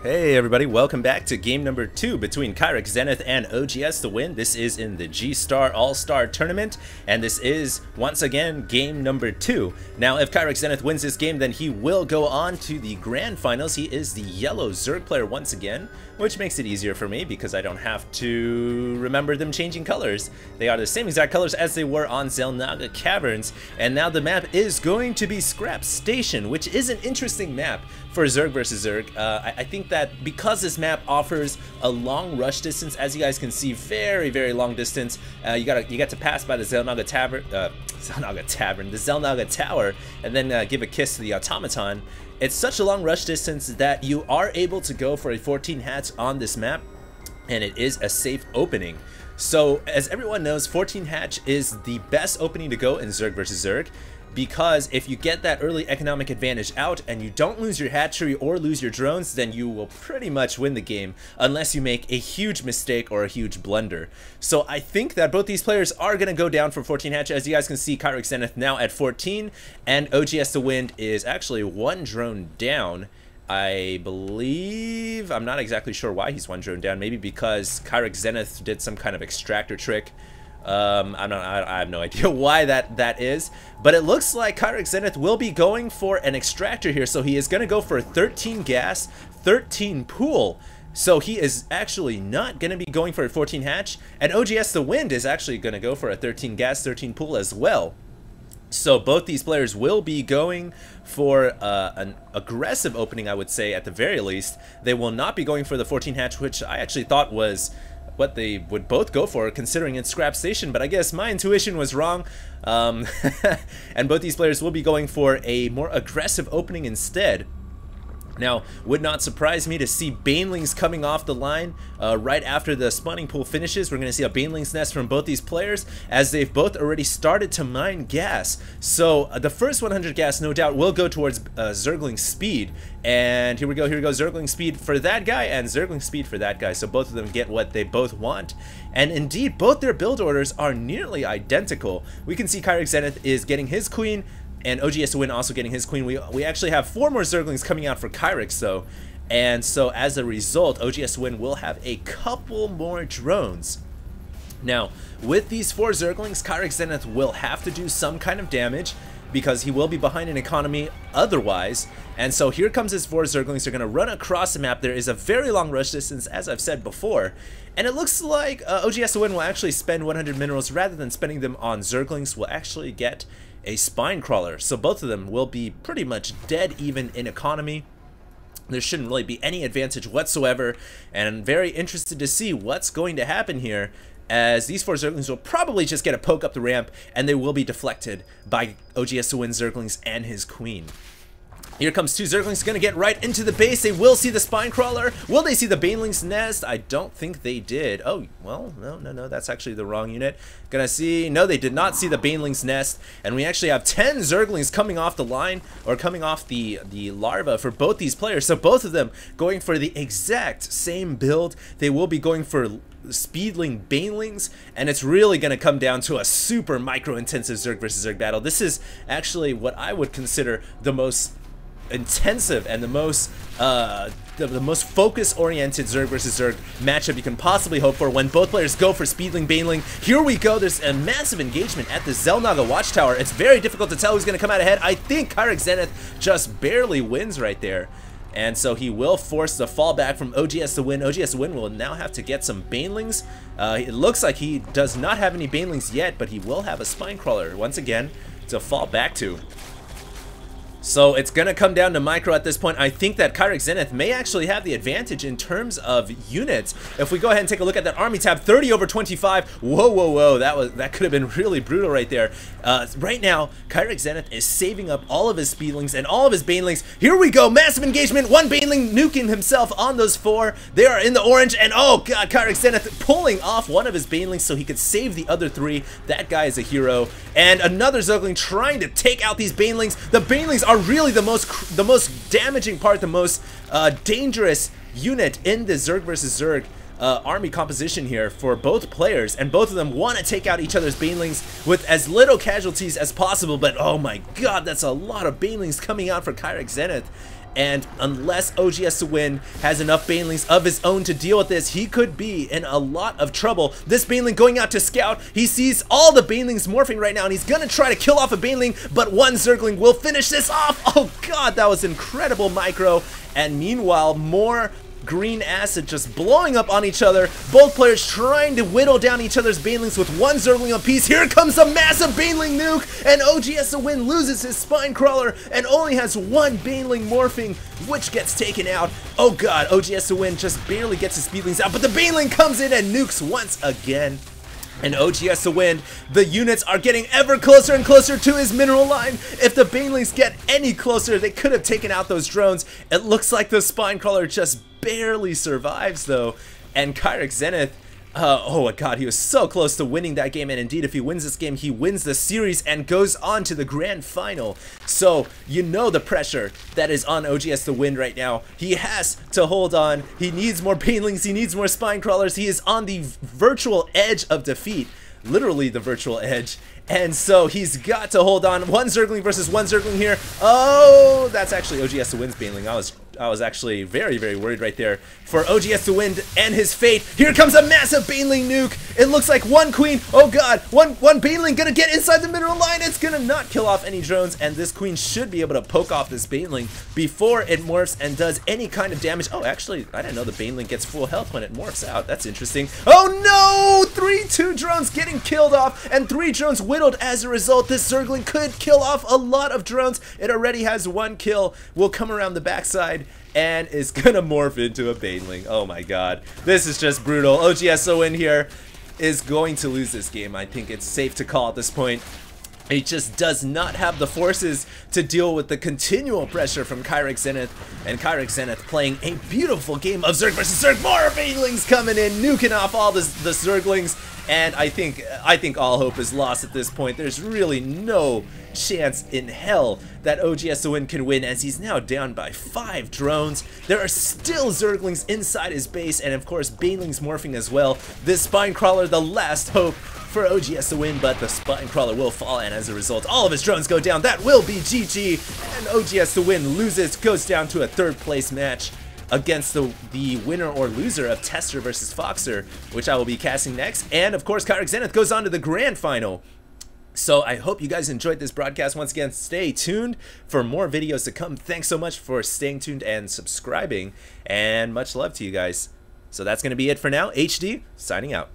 Hey everybody, welcome back to game number 2 between KyrixZenith and oGs.TheWind. This is in the G-Star All-Star Tournament, and this is, once again, game number 2. Now, if KyrixZenith wins this game, then he will go on to the Grand Finals. He is the yellow Zerg player once again, which makes it easier for me because I don't have to remember them changing colors. They are the same exact colors as they were on Xel'Naga Caverns, and now the map is going to be Scrap Station, which is an interesting map for Zerg versus Zerg. I think that because this map offers a long rush distance, as you guys can see, very long distance. You got to pass by the Xel'Naga Tower, and then give a kiss to the automaton. It's such a long rush distance that you are able to go for a 14 hatch on this map, and it is a safe opening. So as everyone knows, 14 hatch is the best opening to go in Zerg versus Zerg, because if you get that early economic advantage out and you don't lose your hatchery or lose your drones, then you will pretty much win the game unless you make a huge mistake or a huge blunder. So I think that both these players are going to go down for 14 hatch. As you guys can see, KyrixZenith now at 14, and oGs.TheWind is actually 1 drone down. I believe, I'm not exactly sure why he's 1 drone down, maybe because KyrixZenith did some kind of extractor trick. I have no idea why that is, but it looks like KyrixZenith will be going for an extractor here, so he is going to go for 13 gas, 13 pool. So he is actually not going to be going for a 14 hatch, and oGs.TheWind is actually going to go for a 13 gas, 13 pool as well. So both these players will be going for an aggressive opening, I would say, at the very least. They will not be going for the 14 hatch, which I actually thought was what they would both go for, considering it's Scrap Station, but I guess my intuition was wrong. And both these players will be going for a more aggressive opening instead. Now, would not surprise me to see Banelings coming off the line right after the spawning pool finishes. We're going to see a Banelings nest from both these players, as they've both already started to mine gas. So the first 100 gas, no doubt, will go towards Zergling speed. And here we go, Zergling speed for that guy and Zergling speed for that guy. So both of them get what they both want. And indeed, both their build orders are nearly identical. We can see KyrixZenith is getting his queen, and oGs.TheWind also getting his queen. We actually have 4 more Zerglings coming out for Kyrix though, and so as a result, oGs.TheWind will have a couple more drones. Now, with these 4 Zerglings, KyrixZenith will have to do some kind of damage, because he will be behind in economy otherwise. And so here comes his 4 Zerglings. They're going to run across the map. There is a very long rush distance, as I've said before, and it looks like oGs.TheWind will actually spend 100 minerals rather than spending them on Zerglings. Will actually get a spine crawler, so both of them will be pretty much dead even in economy. There shouldn't really be any advantage whatsoever, and I'm very interested to see what's going to happen here, as these 4 Zerglings will probably just get a poke up the ramp, and they will be deflected by oGs.TheWind Zerglings and his queen. Here comes 2 Zerglings, gonna get right into the base. They will see the spine crawler. Will they see the Banelings nest? I don't think they did. Oh, well, no, that's actually the wrong unit. Gonna see, no, they did not see the Banelings nest. And we actually have 10 Zerglings coming off the line, or coming off the larva for both these players. So both of them going for the exact same build. They will be going for Speedling Banelings, and it's really going to come down to a super micro-intensive Zerg versus Zerg battle. This is actually what I would consider the most intensive and the most focus-oriented Zerg versus Zerg matchup you can possibly hope for, when both players go for Speedling Baneling. Here we go. There's a massive engagement at the Xel'Naga Watchtower. It's very difficult to tell who's going to come out ahead. I think KyrixZenith just barely wins right there. And so he will force the fallback from oGs.TheWind. oGs.TheWind will now have to get some Banelings. It looks like he does not have any Banelings yet, but he will have a spine crawler once again to fall back to. So it's going to come down to micro at this point. I think that KyrixZenith may actually have the advantage in terms of units. If we go ahead and take a look at that army tab, 30 over 25. Whoa, that could have been really brutal right there. Right now, KyrixZenith is saving up all of his Speedlings and all of his Banelings. Here we go, massive engagement. 1 Baneling nuking himself on those 4. They are in the orange, and oh god, KyrixZenith pulling off one of his Banelings so he could save the other 3. That guy is a hero. And another Zergling trying to take out these Banelings. The Banelings are really the most damaging part, the most dangerous unit in the Zerg versus Zerg army composition here for both players, and both of them want to take out each other's Banelings with as little casualties as possible. But oh my god, that's a lot of Banelings coming out for KyrixZenith. And unless oGs.TheWind has enough banelings of his own to deal with this, he could be in a lot of trouble. This baneling going out to scout. He sees all the banelings morphing right now, and he's gonna try to kill off a baneling, but one zergling will finish this off. Oh god, that was incredible micro. And meanwhile, more green acid just blowing up on each other. Both players trying to whittle down each other's banelings with one zergling apiece. Here comes a massive baneling nuke, and oGs.TheWind loses his spine crawler and only has one baneling morphing, which gets taken out. Oh god, oGs.TheWind just barely gets his speedlings out, but the baneling comes in and nukes once again. And oGs.TheWind, the units are getting ever closer and closer to his mineral line. If the banelings get any closer, they could have taken out those drones. It looks like the spine crawler just barely survives though. And KyrixZenith, oh my god, he was so close to winning that game, and indeed if he wins this game, he wins the series and goes on to the grand final. So you know the pressure that is on oGs.TheWind right now. He has to hold on. He needs more banelings, he needs more spine crawlers. He is on the virtual edge of defeat, literally the virtual edge. And so he's got to hold on. One zergling versus one zergling here. Oh, that's actually oGs.TheWind's baneling. I was actually very, very worried right there for oGs.TheWind and his fate. Here comes a massive baneling nuke. It looks like one queen. Oh god, one baneling gonna get inside the mineral line. It's gonna not kill off any drones, and this queen should be able to poke off this baneling before it morphs and does any kind of damage. Oh, actually, I didn't know the baneling gets full health when it morphs out. That's interesting. Oh no! 2 drones getting killed off, and 3 drones whittled as a result. This zergling could kill off a lot of drones. It already has 1 kill. Will come around the backside and is gonna morph into a baneling. Oh my god, this is just brutal. oGs.TheWind here is going to lose this game. I think it's safe to call at this point. He just does not have the forces to deal with the continual pressure from KyrixZenith, and KyrixZenith playing a beautiful game of Zerg versus Zerg. More banelings coming in, nuking off all the Zerglings, and I think all hope is lost at this point. There's really no chance in hell that oGs.TheWind can win, as he's now down by 5 drones. There are still Zerglings inside his base, and of course banelings morphing as well. This spine crawler, the last hope for oGs.TheWind, but the spine crawler will fall, and as a result all of his drones go down. That will be GG, and oGs.TheWind loses, goes down to a 3rd place match against the winner or loser of Tester versus Foxer, which I will be casting next. And of course KyrixZenith goes on to the grand final. So I hope you guys enjoyed this broadcast. Once again, stay tuned for more videos to come. Thanks so much for staying tuned and subscribing, and much love to you guys. So that's going to be it for now. HD signing out.